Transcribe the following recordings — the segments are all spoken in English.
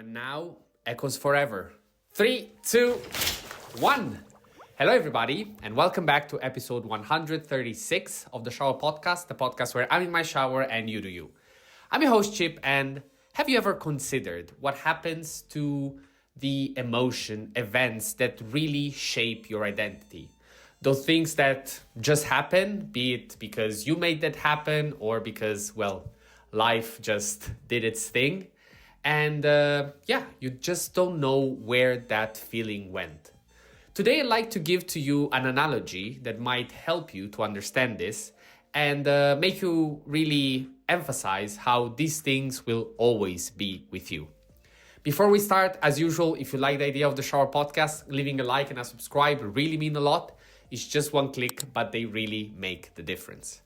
and now echoes forever. 3, 2, 1. Hello, everybody, and welcome back to episode 136 of the Shower Podcast, the podcast where I'm in my shower and you do you. I'm your host, Chip, and have you ever considered what happens to the events that really shape your identity? Those things that just happen, be it because you made that happen or because, life just did its thing. And you just don't know where that feeling went. Today, I'd like to give to you an analogy that might help you to understand this and make you really emphasize how these things will always be with you. Before we start, as usual, if you like the idea of the Shower Podcast, leaving a like and a subscribe really mean a lot. It's just one click, but they really make the difference.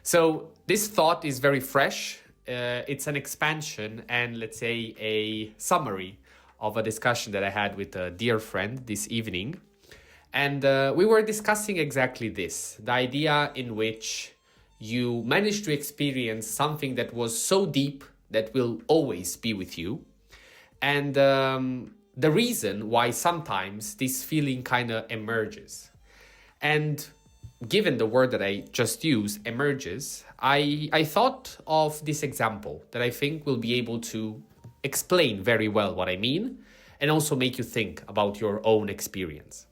So this thought is very fresh. It's an expansion and let's say a summary of a discussion that I had with a dear friend this evening. And we were discussing exactly this, the idea in which you managed to experience something that was so deep that will always be with you. And the reason why sometimes this feeling kind of emerges. And given the word that I just used, emerges, I thought of this example that I think will be able to explain very well what I mean and also make you think about your own experience.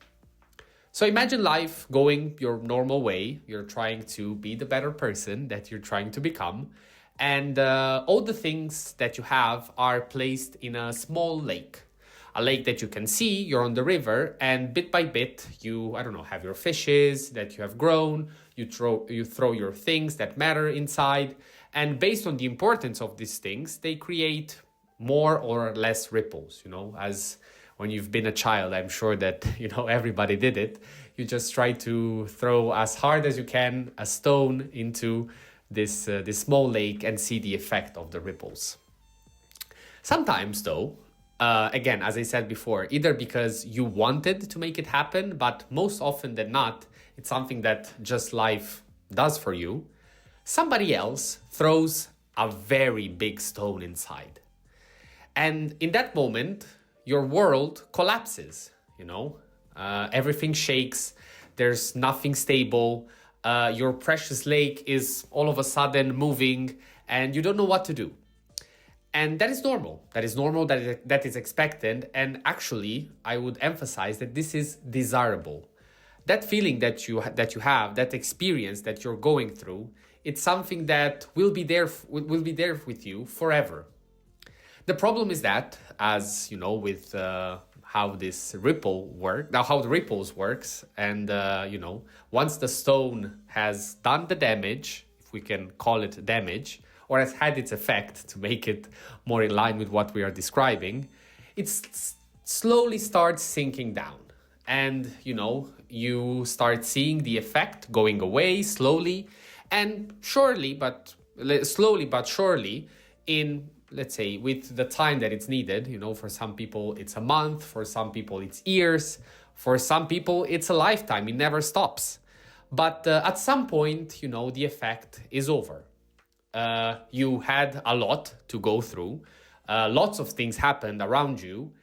So imagine life going your normal way. You're trying to be the better person that you're trying to become. And all the things that you have are placed in a small lake. A lake that you can see, you're on the river, and bit by bit, you have your fishes that you have grown, you throw your things that matter inside, and based on the importance of these things, they create more or less ripples, as when you've been a child, I'm sure that, everybody did it. You just try to throw as hard as you can a stone into this small lake and see the effect of the ripples. Sometimes, though, again, as I said before, either because you wanted to make it happen, but most often than not, it's something that just life does for you. Somebody else throws a very big stone inside. And in that moment, your world collapses, everything shakes, there's nothing stable, your precious lake is all of a sudden moving and you don't know what to do. And that is normal. That is expected. And actually, I would emphasize that this is desirable. That feeling that you have, that experience that you're going through, it's something that will be there with you forever. The problem is that, as you know, with how the ripples works, and once the stone has done the damage, if we can call it damage, or has had its effect to make it more in line with what we are describing, it slowly starts sinking down. And, you start seeing the effect going away slowly and slowly but surely in, let's say, with the time that it's needed. For some people it's a month, for some people it's years, for some people it's a lifetime, it never stops. But at some point, the effect is over. You had a lot to go through. Lots of things happened around you.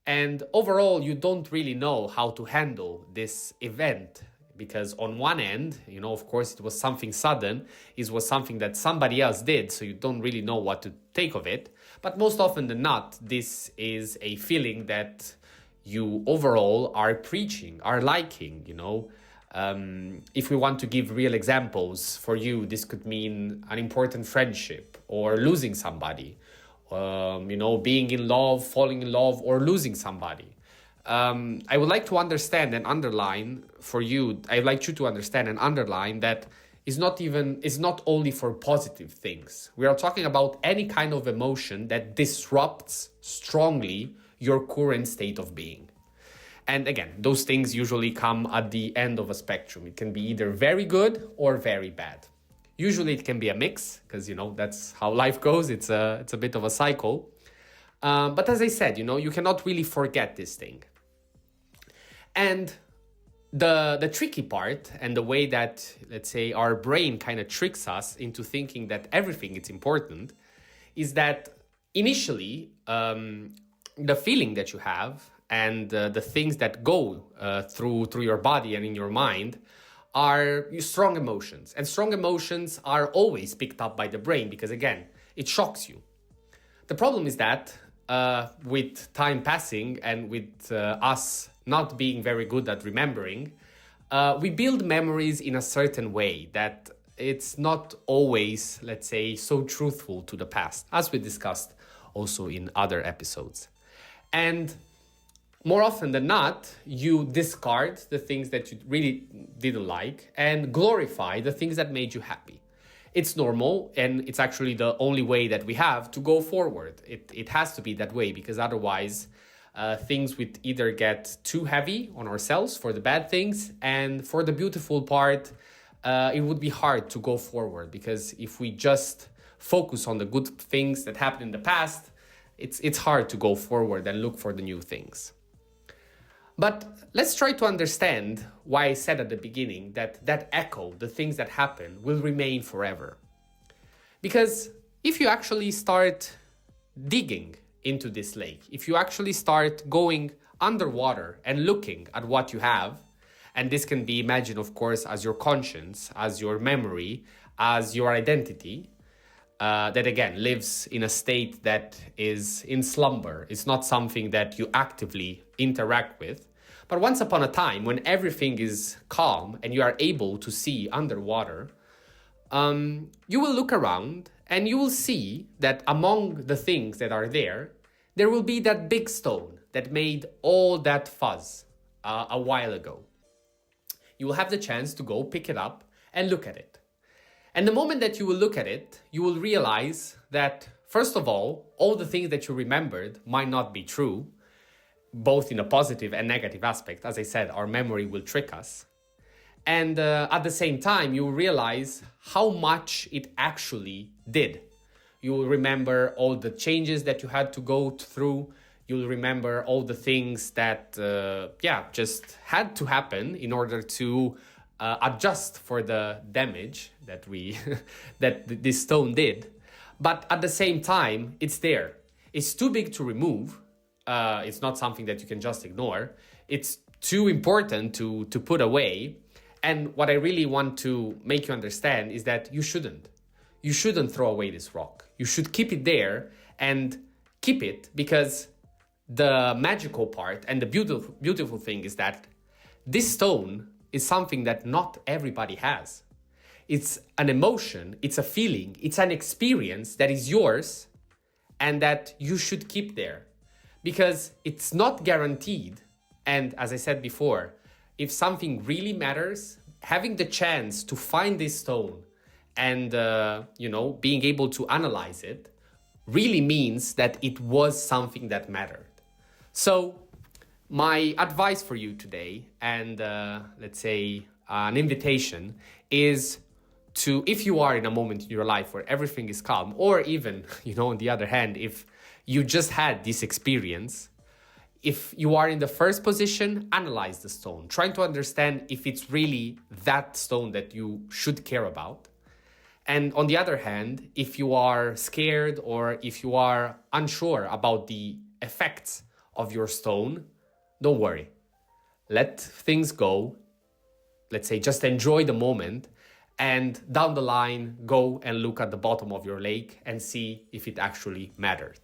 And overall, you don't really know how to handle this event. Because on one end, of course, it was something sudden. It was something that somebody else did. So you don't really know what to take of it. But most often than not, this is a feeling that you overall are liking, If we want to give real examples for you, this could mean an important friendship or losing somebody, being in love, falling in love, or losing somebody. I would like to understand and underline for you, I'd like you to understand and underline that it's not only for positive things. We are talking about any kind of emotion that disrupts strongly your current state of being. And again, those things usually come at the end of a spectrum. It can be either very good or very bad. Usually it can be a mix because, that's how life goes. It's a bit of a cycle. But as I said, you cannot really forget this thing. And the tricky part and the way that, let's say, our brain kind of tricks us into thinking that everything is important is that initially the feeling that you have and the things that go through your body and in your mind are strong emotions. And strong emotions are always picked up by the brain because, again, it shocks you. The problem is that with time passing and with us not being very good at remembering, we build memories in a certain way that it's not always, let's say, so truthful to the past, as we discussed also in other episodes. And more often than not, you discard the things that you really didn't like and glorify the things that made you happy. It's normal, and it's actually the only way that we have to go forward. It has to be that way, because otherwise things would either get too heavy on ourselves for the bad things, and for the beautiful part, it would be hard to go forward, because if we just focus on the good things that happened in the past, it's hard to go forward and look for the new things. But let's try to understand why I said at the beginning that echo, the things that happen, will remain forever. Because if you actually start digging into this lake, if you actually start going underwater and looking at what you have, and this can be imagined, of course, as your conscience, as your memory, as your identity, that again lives in a state that is in slumber. It's not something that you actively interact with. But once upon a time, when everything is calm and you are able to see underwater, you will look around and you will see that among the things that are there will be that big stone that made all that fuzz a while ago. You will have the chance to go pick it up and look at it. And the moment that you will look at it, you will realize that, first of all the things that you remembered might not be true, both in a positive and negative aspect. As I said, our memory will trick us. And at the same time, you will realize how much it actually did. You will remember all the changes that you had to go through. You will remember all the things that, just had to happen in order to adjust for the damage that that this stone did. But at the same time, it's there. It's too big to remove. It's not something that you can just ignore. It's too important to put away. And what I really want to make you understand is that you shouldn't. You shouldn't throw away this rock. You should keep it there and keep it, because the magical part and the beautiful thing is that this stone is something that not everybody has. It's an emotion, it's a feeling, it's an experience that is yours and that you should keep there, because it's not guaranteed. And as I said before, if something really matters, having the chance to find this stone and, being able to analyze it really means that it was something that mattered. So my advice for you today, and let's say an invitation, is to, if you are in a moment in your life where everything is calm, or even, on the other hand, if you just had this experience, if you are in the first position, analyze the stone, trying to understand if it's really that stone that you should care about. And on the other hand, if you are scared or if you are unsure about the effects of your stone, don't worry. Let things go. Let's say just enjoy the moment, and down the line, go and look at the bottom of your lake and see if it actually mattered.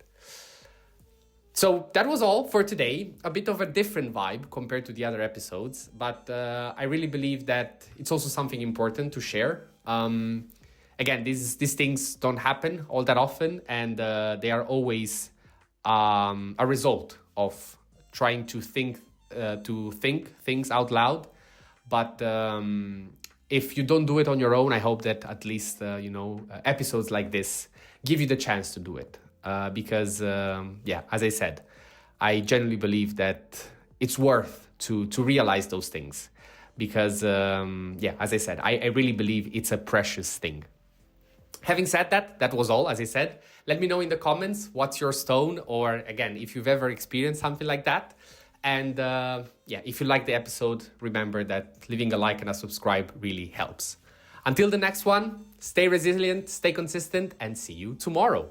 So that was all for today. A bit of a different vibe compared to the other episodes, but I really believe that it's also something important to share. Again, these things don't happen all that often, and they are always a result of trying to think things out loud. But if you don't do it on your own, I hope that at least episodes like this give you the chance to do it. Because as I said, I genuinely believe that it's worth to realize those things. Because as I said, I really believe it's a precious thing. Having said that was all. As I said, let me know in the comments what's your stone, or again, if you've ever experienced something like that. And if you like the episode, remember that leaving a like and a subscribe really helps. Until the next one, stay resilient, stay consistent, and see you tomorrow.